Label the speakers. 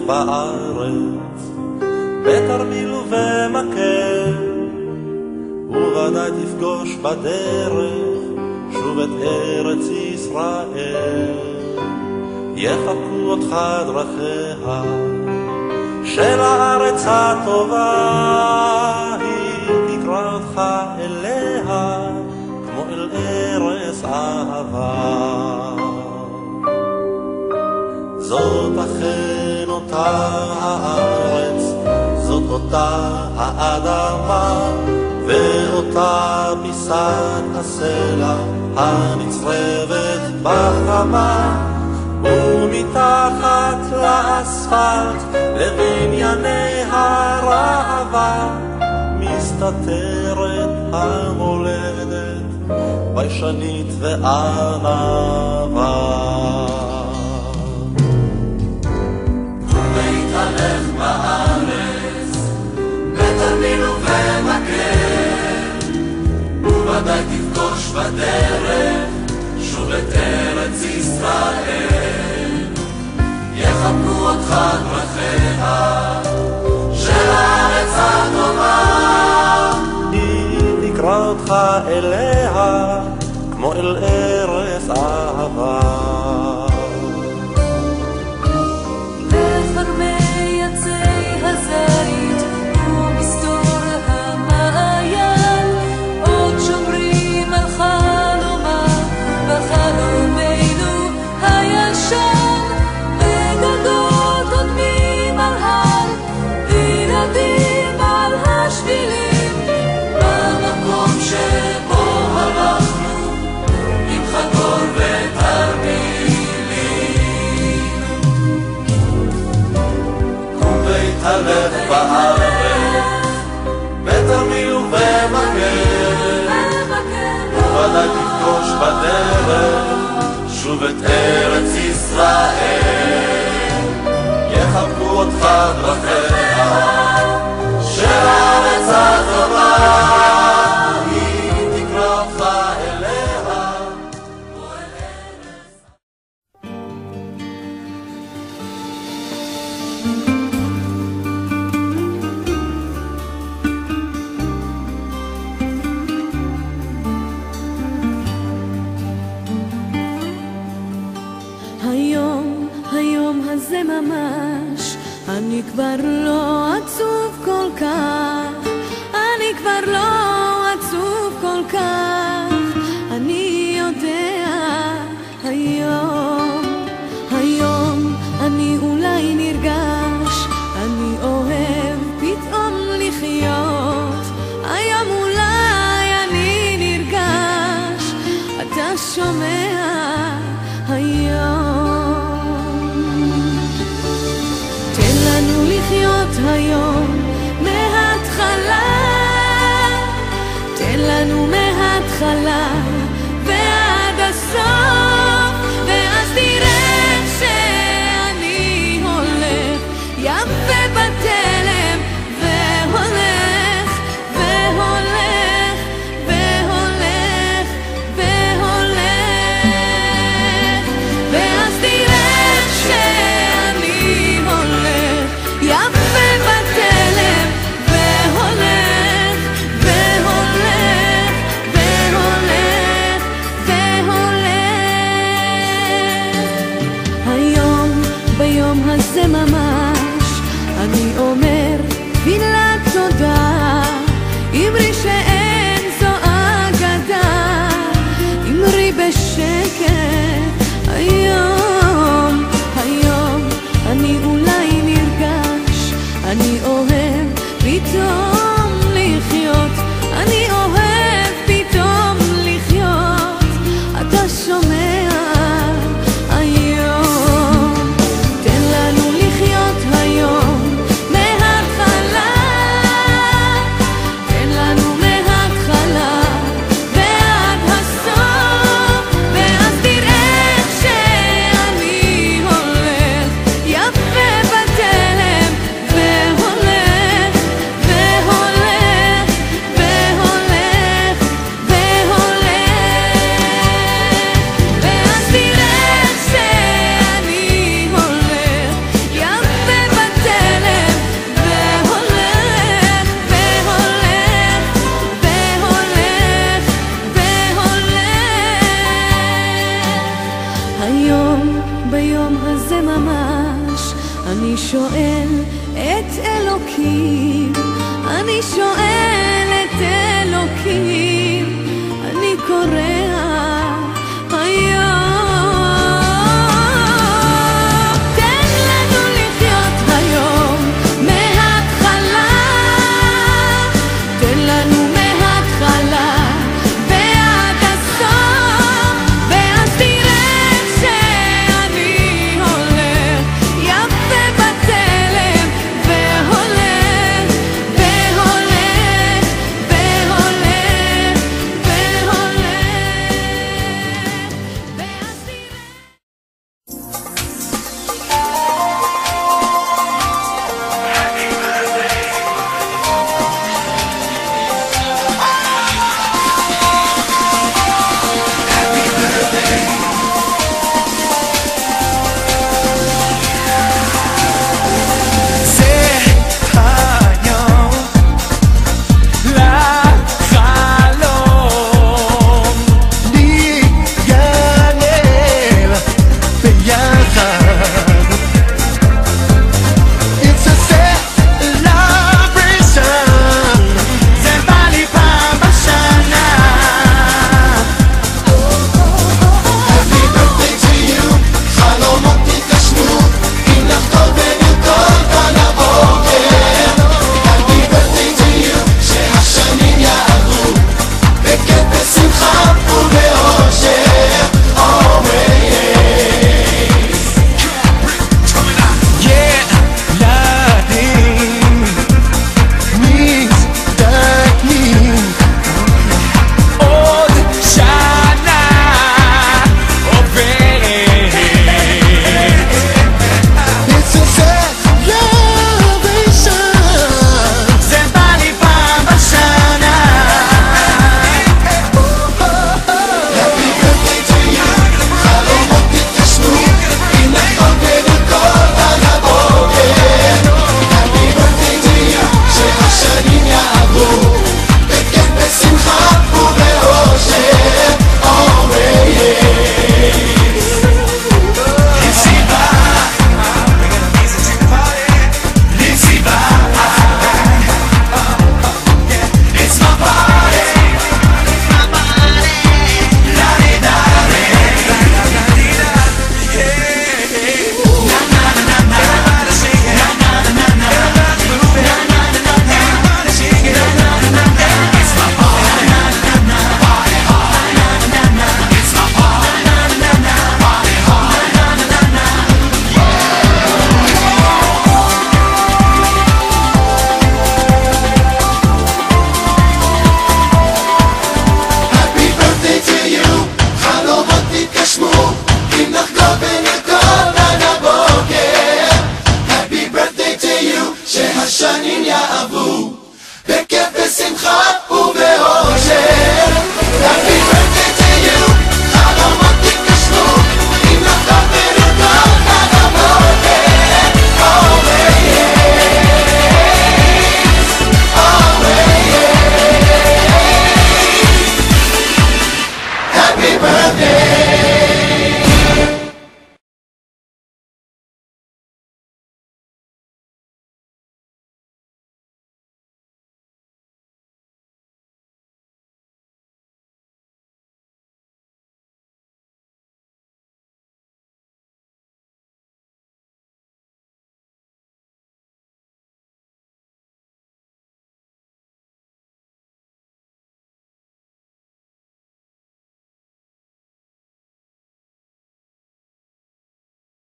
Speaker 1: בארץ, בתרמיל ובמקל, וודאי תפגוש בדרך שוב את ארץ ישראל. יחבקו אותך דרכיה של הארץ הטובה, היא תקרא אותך אליה כמו אל ארץ אהבה. זאת אכן אותה הארץ, זאת אותה האדמה, ואותה פיסת הסלע הנצרבת בחמה, ומתחת לאספלט לבנייני הרעבה מסתתרת המולדת ביישנית וענבה.
Speaker 2: להתהלך בארץ בתרמיל ובמקל, וודאי תפגוש בדרך שוב את ארץ ישראל. יחבקו אותך דרכיה של הארץ הטובה,
Speaker 1: היא תקרא אותך אליה כמו אל ארץ אהבה.
Speaker 3: בכרמי עצי הזית ומסתור המעיין עוד שומרים על חלומה בחלומנו הישן, וגגות עודמים על הר, ילדים על השבילים,
Speaker 2: במקום שבו הלכנו עם חגור ותרמילים.
Speaker 1: קום והתהלך בארץ בתרמיל ובמקל, וודאי תפגוש בדרך שוב את ארץ ישראל. יחבקו אותך דרכיה של הארץ הטובה, היא תקרא אותך אליה כמו אל ארץ.
Speaker 3: היום הזה ממש אני כבר לא עצוב כל כך, אני כבר לא עצוב כל כך. אני יודע היום אני אולי נרגש, אני אוהב פתאום לחיות. היום אולי אני נרגש, אתה שומע היום. תן לנו לחיות היום מההתחלה, תן לנו מההתחלה ועד הסוף, ואז תראה שאני הולך יפה בתלם, והולך והולך והולך והולך, ואז תראה שאני הולך יפה בתלם, והולך והולך והולך והולך. היום ביום הזה ממש אני אומר תפילת תודה, אמרי שאין זו אגדה, אמרי בשקט. היום אני אולי נרגש, אני אוהב פתאום לחיות, אני אוהב פתאום לחיות. אתה שומע היום, תן לנו לחיות היום, ביום הזה ממש, אני שואל את אלוקים, אני שואל את אלוקים, אני קורא